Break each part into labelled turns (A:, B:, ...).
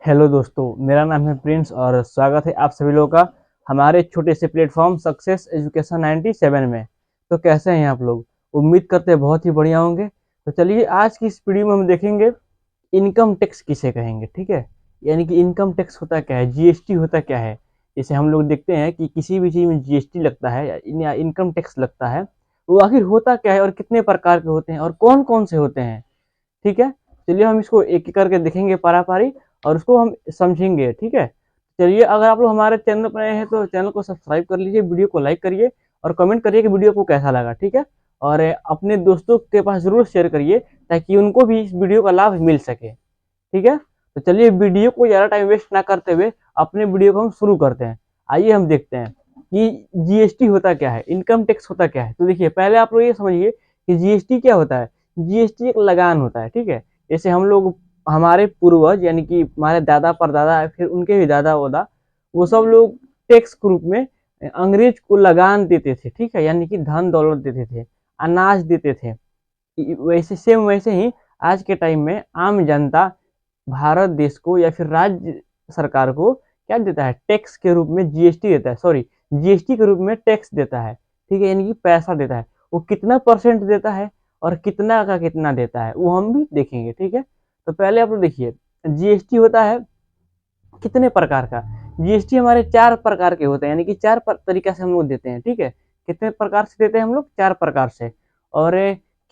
A: Hello दोस्तों, मेरा नाम है प्रिंस और स्वागत है आप सभी लोगों का हमारे छोटे से प्लेटफॉर्म सक्सेस एजुकेशन 97 में। तो कैसे हैं आप लोग? उम्मीद करते हैं बहुत ही बढ़िया होंगे। तो चलिए आज की इस वीडियो में हम देखेंगे इनकम टैक्स किसे कहेंगे। ठीक है, यानी कि इनकम टैक्स होता क्या है, जीएसटी होता क्या है। जैसे हम लोग देखते हैं कि किसी भी चीज़ में जीएसटी लगता है या इनकम टैक्स लगता है, वो आखिर होता क्या है और कितने प्रकार के होते हैं और कौन कौन से होते हैं। ठीक है, चलिए हम इसको एक एक करके देखेंगे पारा पारी और उसको हम समझेंगे। ठीक है, चलिए अगर आप लोग हमारे चैनल पर नए हैं तो चैनल को सब्सक्राइब कर लीजिए, वीडियो को लाइक करिए और कमेंट करिए कि वीडियो को कैसा लगा। ठीक है, और अपने दोस्तों के पास जरूर शेयर करिए ताकि उनको भी इस वीडियो का लाभ मिल सके। ठीक है, तो चलिए वीडियो को ज़्यादा टाइम वेस्ट ना करते हुए अपने वीडियो को हम शुरू करते हैं। आइए हम देखते हैं कि जीएसटी होता क्या है, इनकम टैक्स होता क्या है। तो देखिए पहले आप लोग ये समझिए कि जीएसटी क्या होता है। जीएसटी एक लगान होता है। ठीक है, जैसे हम लोग हमारे पूर्वज यानी कि हमारे दादा परदादा फिर उनके भी दादा ओदा, वो सब लोग टैक्स के रूप में अंग्रेज को लगान देते थे। ठीक है, यानी कि धन दौलत देते थे, अनाज देते थे। वैसे सेम वैसे ही आज के टाइम में आम जनता भारत देश को या फिर राज्य सरकार को क्या देता है, टैक्स के रूप में जीएसटी देता है। सॉरी, जीएसटी के रूप में टैक्स देता है। ठीक है, यानी कि पैसा देता है। वो कितना परसेंट देता है और कितना का कितना देता है वो हम भी देखेंगे। ठीक है, तो पहले आप लोग देखिए जीएसटी होता है कितने प्रकार का। जीएसटी हमारे चार प्रकार के होते हैं, यानी कि तरीका से हम लोग देते हैं। ठीक है, कितने प्रकार से देते हैं हम लोग? चार प्रकार से। और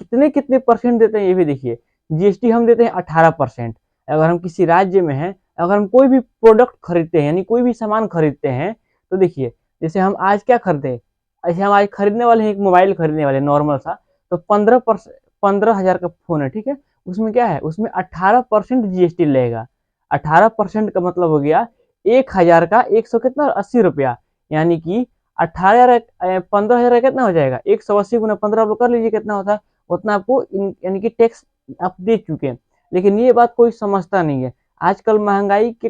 A: कितने कितने परसेंट देते हैं ये भी देखिए। जीएसटी हम देते हैं 18%। अगर हम किसी राज्य में हैं, अगर हम कोई भी प्रोडक्ट खरीदते हैं यानी कोई भी सामान खरीदते हैं, तो देखिए जैसे हम आज क्या खरीदे, ऐसे हम आज खरीदने वाले हैं, एक मोबाइल खरीदने वाले नॉर्मल सा। तो 15,000 का फोन है। ठीक है, उसमें क्या है, उसमें 18% जीएसटी लगेगा। 18% का मतलब हो गया 1,000 का 100 कितना, 80 रुपया। यानी कि 18,000 15,000 कितना हो जाएगा, 180 गुना 15 आप लोग कर लीजिए कितना होता है, उतना आपको यानी कि टैक्स आप दे चुके हैं। लेकिन ये बात कोई समझता नहीं है। आजकल महंगाई के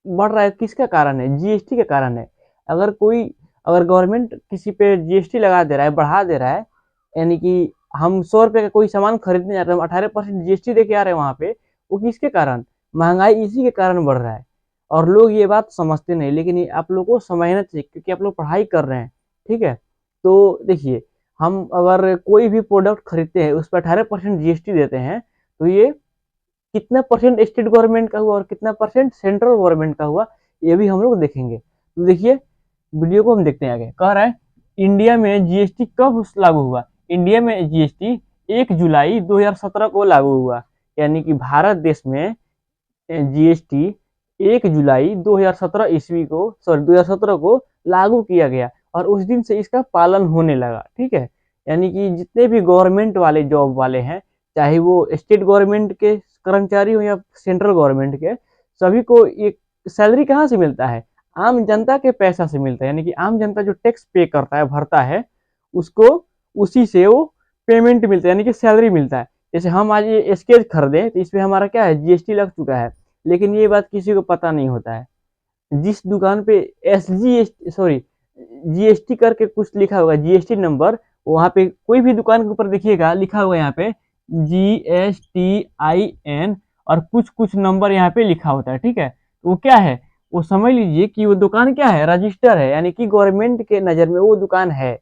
A: बढ़ रहा है, किसका कारण है? जीएसटी के कारण है। अगर गवर्नमेंट किसी पे जीएसटी लगा दे रहा है, बढ़ा दे रहा है, यानी कि हम 100 रुपये का कोई सामान खरीदने जा रहे हैं, हम 18% जीएसटी दे के आ रहे हैं वहाँ पे, वो किसके कारण? महंगाई इसी के कारण बढ़ रहा है। और लोग ये बात समझते नहीं, लेकिन ये आप लोग को समझना चाहिए क्योंकि आप लोग पढ़ाई कर रहे हैं। ठीक है, तो देखिए हम अगर कोई भी प्रोडक्ट खरीदते हैं उस पर 18% जीएसटी देते हैं, तो ये कितना परसेंट स्टेट गवर्नमेंट का हुआ और कितना परसेंट सेंट्रल गवर्नमेंट का हुआ, ये भी हम लोग देखेंगे। तो देखिए वीडियो को हम देखते हैं। आगे कह रहा है इंडिया में जीएसटी कब लागू हुआ। इंडिया में जीएसटी 1 जुलाई 2017 को लागू हुआ। यानी कि भारत देश में जीएसटी 1 जुलाई 2017 ईस्वी को, सॉरी 2017 को लागू किया गया और उस दिन से इसका पालन होने लगा। ठीक है, यानी कि जितने भी गवर्नमेंट वाले जॉब वाले हैं, चाहे वो स्टेट गवर्नमेंट के कर्मचारी हो या सेंट्रल गवर्नमेंट के, सभी को एक सैलरी कहाँ से मिलता है? आम जनता के पैसा से मिलता है। यानी कि आम जनता जो टैक्स पे करता है, भरता है, उसको उसी से वो पेमेंट मिलता है, यानी कि सैलरी मिलता है। जैसे हम आज ये स्केच खरीदे तो इसमें हमारा क्या है, जीएसटी लग चुका है। लेकिन ये बात किसी को पता नहीं होता है। जिस दुकान पे S G S sorry GST करके कुछ लिखा होगा, जीएसटी नंबर, वहाँ पे कोई भी दुकान के ऊपर देखिएगा लिखा होगा यहाँ पे GSTIN और कुछ कुछ नंबर यहाँ पे लिखा होता है। ठीक है, तो वो क्या है, वो समझ लीजिए कि वो दुकान क्या है, रजिस्टर है, यानी कि गवर्नमेंट के नज़र में वो दुकान है।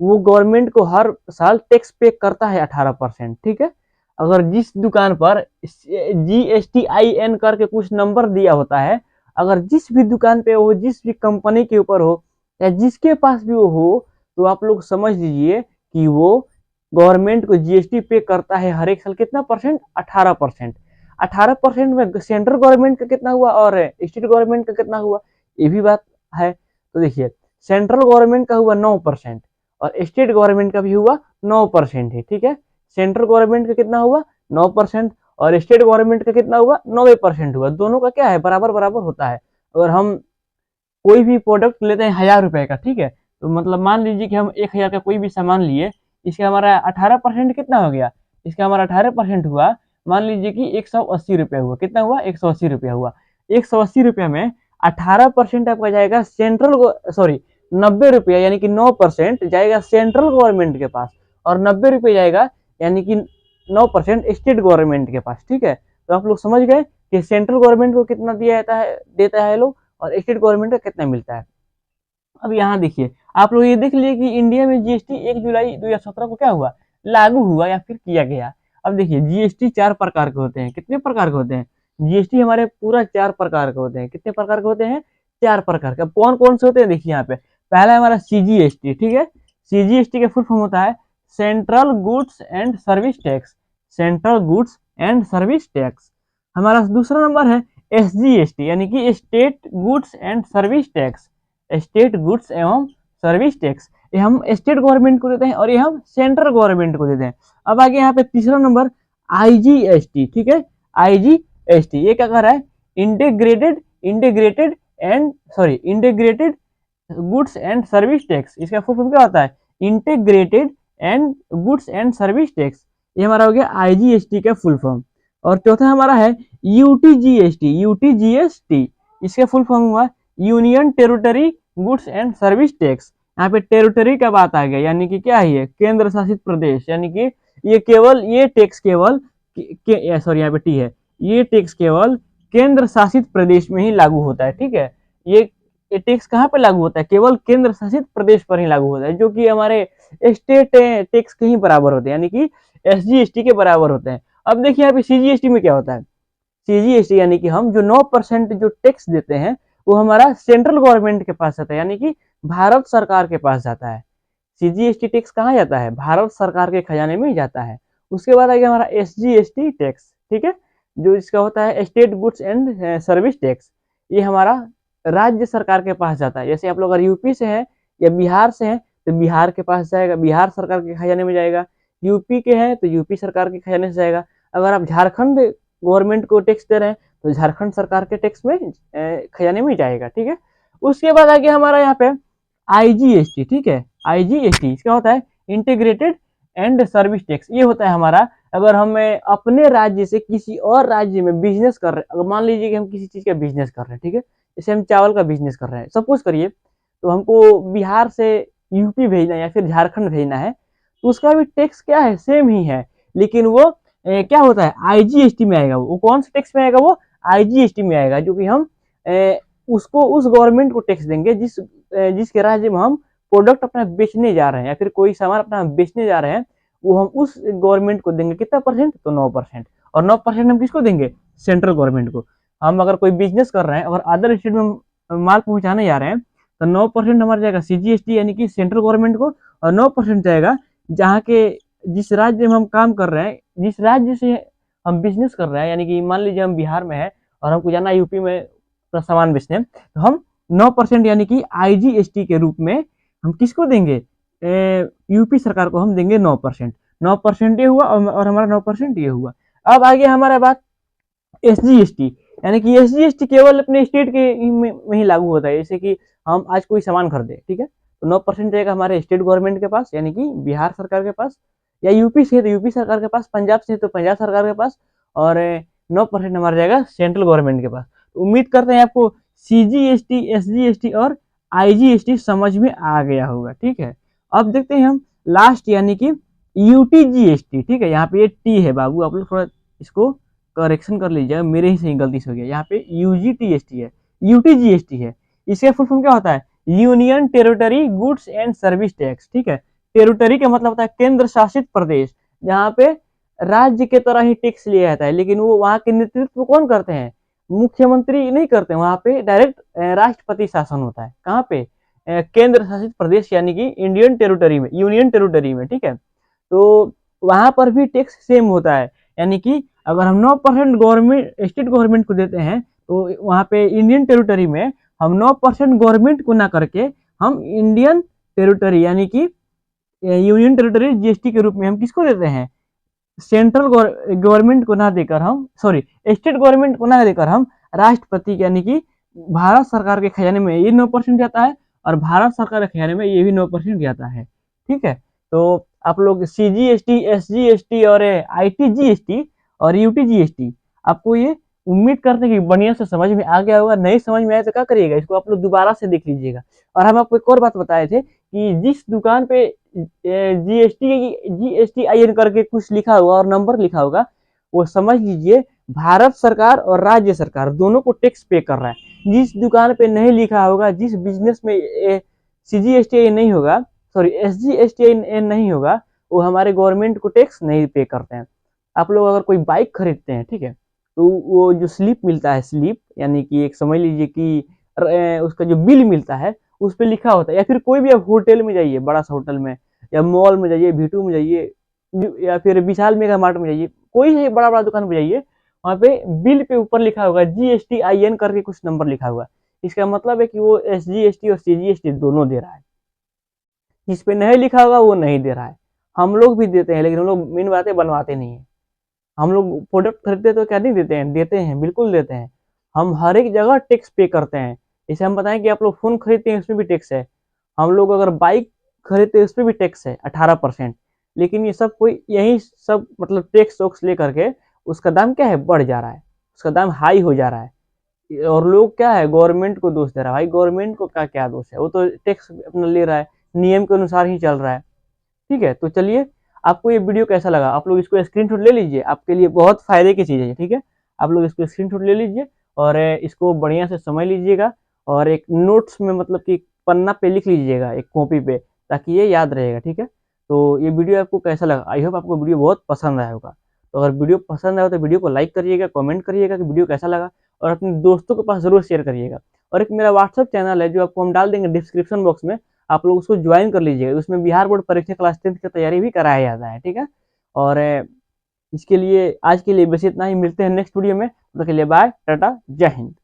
A: वो गवर्नमेंट को हर साल टैक्स पे करता है 18%। ठीक है, अगर जिस दुकान पर GSTIN करके कुछ नंबर दिया होता है, अगर जिस भी दुकान पे हो, जिस भी कंपनी के ऊपर हो या जिसके पास भी वो हो, तो आप लोग समझ लीजिए कि वो गवर्नमेंट को जीएसटी पे करता है हर एक साल। कितना परसेंट? 18%। 18% में सेंट्रल गवर्नमेंट का कितना हुआ और स्टेट गवर्नमेंट का कितना हुआ, ये भी बात है। तो देखिए सेंट्रल गवर्नमेंट का हुआ 9% और स्टेट गवर्नमेंट का भी हुआ 9% ही। ठीक है, सेंट्रल गवर्नमेंट का कितना हुआ? 9% और स्टेट गवर्नमेंट का कितना हुआ? 90% हुआ। दोनों का क्या है, बराबर बराबर होता है। अगर हम कोई भी प्रोडक्ट लेते हैं 1,000 रुपए का, ठीक है, तो मतलब मान लीजिए कि हम 1,000 का कोई भी सामान लिए, इसका हमारा 18% कितना हो गया, इसका हमारा 18% हुआ, मान लीजिए कि 180 रुपया हुआ। कितना हुआ? 180 रुपया हुआ। 180 रुपया में 18% आपका जाएगा सेंट्रल, सॉरी 90 रुपया, यानी कि 9% जाएगा सेंट्रल गवर्नमेंट के पास और 90 रुपये जाएगा यानी कि 9% स्टेट गवर्नमेंट के पास। ठीक है, तो आप लोग समझ गए कि सेंट्रल गवर्नमेंट को कितना दिया देता है लोग, और स्टेट गवर्नमेंट को कितना मिलता है। अब यहाँ देखिए, आप लोग ये देख लिए कि इंडिया में जीएसटी 1 जुलाई 2017 को क्या हुआ, लागू हुआ या फिर किया गया। अब देखिए, जीएसटी 4 प्रकार के होते हैं। कितने प्रकार के होते हैं? जीएसटी हमारे पूरा 4 प्रकार के होते हैं। कितने प्रकार के होते हैं? 4 प्रकार के। अब कौन कौन से होते हैं देखिए यहाँ पे। पहला है हमारा सीजीएसटी, ठीक है। सीजीएसटी का फुल फॉर्म होता है central goods and service tax. Central goods and service tax. हमारा दूसरा नंबर है एसजीएसटी, यानी कि state goods and service tax. State goods एवं सर्विस टैक्स, ये हम स्टेट गवर्नमेंट को देते हैं और ये हम सेंट्रल गवर्नमेंट को देते हैं। अब आगे यहाँ पे तीसरा नंबर आईजीएसटी, ठीक है। आईजीएसटी ये क्या कर रहा है? Integrated integrated and sorry integrated goods and service tax. इसका फुल फॉर्म क्या होता है? Integrated and goods and service tax. ये हमारा हो गया आईजीएसटी का फुल फॉर्म। और चौथा हमारा है यूटीजीएसटी। यूटीजीएसटी इसका फुल फॉर्म हुआ union territory goods and service tax. यहाँ पे टेरिटरी का बात आ गया, यानी कि क्या है ये? केंद्र शासित प्रदेश। यानी कि ये केवल ये टैक्स केवल सॉरी यहाँ पे टी है, ये टैक्स केवल केंद्र शासित प्रदेश में ही लागू होता है, ठीक है। ये टैक्स कहाँ पे लागू होता है? केवल केंद्र शासित प्रदेश पर ही लागू होता है, जो कि हमारे स्टेट टैक्स के ही बराबर होते हैं, यानी कि एसजीएसटी के बराबर होते हैं। अब देखिए यहाँ पे सीजीएसटी में क्या होता है। सीजीएसटी यानी कि हम जो 9% जो टैक्स देते हैं वो हमारा सेंट्रल गवर्नमेंट के पास जाता है, यानी कि भारत सरकार के पास जाता है। सीजीएसटी टैक्स कहाँ जाता है? भारत सरकार के खजाने में ही जाता है। उसके बाद आ गया हमारा एसजीएसटी टैक्स, ठीक है, जो इसका होता है state goods and service tax. ये हमारा राज्य सरकार के पास जाता है। जैसे आप लोग अगर यूपी से हैं या बिहार से हैं तो बिहार के पास जाएगा, बिहार सरकार के खजाने में जाएगा। यूपी के हैं तो यूपी सरकार के खजाने से जाएगा। अगर आप झारखंड गवर्नमेंट को टैक्स दे रहे हैं तो झारखंड सरकार के टैक्स में खजाने में जाएगा, ठीक है। उसके बाद आ गया हमारा यहाँ पे आईजीएसटी, ठीक है। आईजीएसटी इसका होता है इंटीग्रेटेड एंड सर्विस टैक्स। ये होता है हमारा, अगर हम अपने राज्य से किसी और राज्य में बिजनेस कर रहे हैं, अगर मान लीजिए कि हम किसी चीज का बिजनेस कर रहे हैं, ठीक है, जैसे हम चावल का बिजनेस कर रहे हैं सपोज करिए, तो हमको बिहार से यूपी भेजना है या फिर झारखंड भेजना है, तो उसका भी टैक्स क्या है? सेम ही है, लेकिन वो क्या होता है? आईजीएसटी में आएगा। वो कौन से टैक्स में आएगा? वो आईजीएसटी में आएगा, जो कि हम उसको उस गवर्नमेंट को टैक्स देंगे जिसके राज्य में हम प्रोडक्ट अपना बेचने जा रहे हैं या फिर कोई सामान अपना बेचने जा रहे हैं, वो हम उस गवर्नमेंट को देंगे। कितना परसेंट? तो 9%। और 9% हम किसको देंगे? सेंट्रल गवर्नमेंट को। हम अगर कोई बिजनेस कर रहे हैं, अगर अदर स्टेट में माल पहुंचाने जा रहे हैं, तो 9% हमारा जाएगा सीजीएसटी यानी कि सेंट्रल गवर्नमेंट को, और 9% जाएगा जहाँ के जिस राज्य में हम काम कर रहे हैं, जिस राज्य से हम बिजनेस कर रहे हैं, यानी कि मान लीजिए हम बिहार में है और हमको जाना है यूपी में अपना सामान बेचने, तो हम 9% यानी कि आईजीएसटी के रूप में हम किसको देंगे? यूपी सरकार को हम देंगे 9%। 9% ये हुआ और हमारा 9% ये हुआ। अब आगे हमारा बात एसजीएसटी, यानी कि एसजीएसटी केवल अपने स्टेट के में ही लागू होता है। जैसे कि हम आज कोई सामान खरीदे, ठीक है, तो 9% जाएगा हमारे स्टेट गवर्नमेंट के पास, यानी कि बिहार सरकार के पास, या यूपी से तो यूपी सरकार के पास, पंजाब से तो पंजाब सरकार के पास, और 9% हमारा जाएगा सेंट्रल गवर्नमेंट के पास। तो उम्मीद करते हैं आपको सीजीएसटी, एसजीएसटी और आईजीएसटी समझ में आ गया होगा, ठीक है। अब देखते हैं हम लास्ट, यानी कि यूटीजीएसटी, ठीक है। यहाँ पे ये टी है बाबू, आप लोग थोड़ा इसको करेक्शन कर लीजिएगा, मेरे ही सही गलती से हो गया। यहाँ पे यूजीटीएसटी है, यूटीजीएसटी है। इसका फुल फॉर्म क्या होता है? Union territory goods and service tax, ठीक है। टेरिटरी का मतलब होता है केंद्र शासित प्रदेश, जहाँ पे राज्य के तरह ही टैक्स लिया जाता है, लेकिन वो वहाँ के नेतृत्व कौन करते हैं? मुख्यमंत्री नहीं करते, वहाँ पे डायरेक्ट राष्ट्रपति शासन होता है। कहाँ पे? केंद्र शासित प्रदेश यानी कि इंडियन टेरिटरी में, यूनियन टेरिटरी में, ठीक है। तो वहां पर भी टैक्स सेम होता है, यानी कि अगर हम 9% गवर्नमेंट स्टेट गवर्नमेंट को देते हैं, तो वहाँ पे इंडियन टेरिटरी में हम 9% गवर्नमेंट को ना करके हम इंडियन टेरिटरी यानी कि यूनियन टेरिटरी जीएसटी के रूप में हम किसको देते हैं? सेंट्रल गवर्नमेंट को ना देकर हम सॉरी स्टेट गवर्नमेंट को ना देकर हम राष्ट्रपति यानी कि भारत सरकार के खजाने में ये 9% जाता है, और भारत सरकार के खजाने में ये भी 9% जाता है, ठीक है। तो आप लोग सीजीएसटी, एसजीएसटी और आईटीजीएसटी और यूटीजीएसटी आपको ये उम्मीद करते हैं कि बढ़िया से समझ में आ गया होगा। नहीं समझ में आया तो क्या करिएगा, इसको आप लोग दोबारा से देख लीजिएगा। और हम आपको एक और बात बताए थे कि जिस दुकान पे जीएसटी आई एन करके कुछ लिखा होगा और नंबर लिखा होगा, वो समझ लीजिए भारत सरकार और राज्य सरकार दोनों को टैक्स पे कर रहा है। जिस दुकान पे नहीं लिखा होगा, जिस बिजनेस में CGSTI नहीं होगा, सॉरी SGSTI नहीं होगा, वो हमारे गवर्नमेंट को टैक्स नहीं पे करते हैं। आप लोग अगर कोई बाइक खरीदते हैं, ठीक है, तो वो जो स्लिप मिलता है, स्लिप यानी कि एक समझ लीजिए कि उसका जो बिल मिलता है उस पर लिखा होता है। या फिर कोई भी आप होटल में जाइए, बड़ा सा होटल में या मॉल में जाइए, V2 में जाइए या फिर विशाल मेगा मार्ट में जाइए, कोई भी बड़ा बड़ा दुकान पे जाइए, वहाँ पे बिल पे ऊपर लिखा होगा GSTIN करके कुछ नंबर लिखा हुआ। इसका मतलब है कि वो SGST और CGST दोनों दे रहा है। जिस पे नहीं लिखा होगा वो नहीं दे रहा है। हम लोग भी देते हैं, लेकिन हम लोग मेन बातें बनवाते नहीं है। हम लोग प्रोडक्ट खरीदते तो क्या नहीं देते हैं, देते हैं, बिल्कुल देते हैं। हम हर एक जगह टैक्स पे करते हैं। जैसे हम बताएं कि आप लोग फोन खरीदते हैं, उसमें भी टैक्स है। हम लोग अगर बाइक खरीदते हैं, उसमें भी टैक्स है 18%। लेकिन ये सब कोई यही सब मतलब टैक्स वैक्स लेकर के उसका दाम क्या है, बढ़ जा रहा है, उसका दाम हाई हो जा रहा है। और लोग क्या है, गवर्नमेंट को दोष दे रहा है। भाई गवर्नमेंट को का क्या दोष है, वो तो टैक्स अपना ले रहा है, नियम के अनुसार ही चल रहा है। ठीक है, तो चलिए, आपको ये वीडियो कैसा लगा, आप लोग इसको स्क्रीनशॉट ले लीजिए, आपके लिए बहुत फायदे की चीज़ है। ठीक है, आप लोग इसको स्क्रीनशॉट ले लीजिए और इसको बढ़िया से समझ लीजिएगा और एक नोट्स में मतलब कि पन्ना पे लिख लीजिएगा, एक कॉपी पे, ताकि ये याद रहेगा। ठीक है, तो ये वीडियो आपको कैसा लगा, आई होप आपको वीडियो बहुत पसंद आया होगा। तो अगर वीडियो पसंद आया तो वीडियो को लाइक करिएगा, कमेंट करिएगा कि वीडियो कैसा लगा, और अपने दोस्तों के पास जरूर शेयर करिएगा। और एक मेरा व्हाट्सअप चैनल है जो आपको हम डाल देंगे डिस्क्रिप्शन बॉक्स में, आप लोग उसको ज्वाइन कर लीजिएगा। उसमें बिहार बोर्ड परीक्षा क्लास 10th की तैयारी भी कराया जाता है। ठीक है, और इसके लिए आज के लिए बस इतना ही, मिलते हैं नेक्स्ट वीडियो में। तो के लिए बाय टाटा, जय हिंद।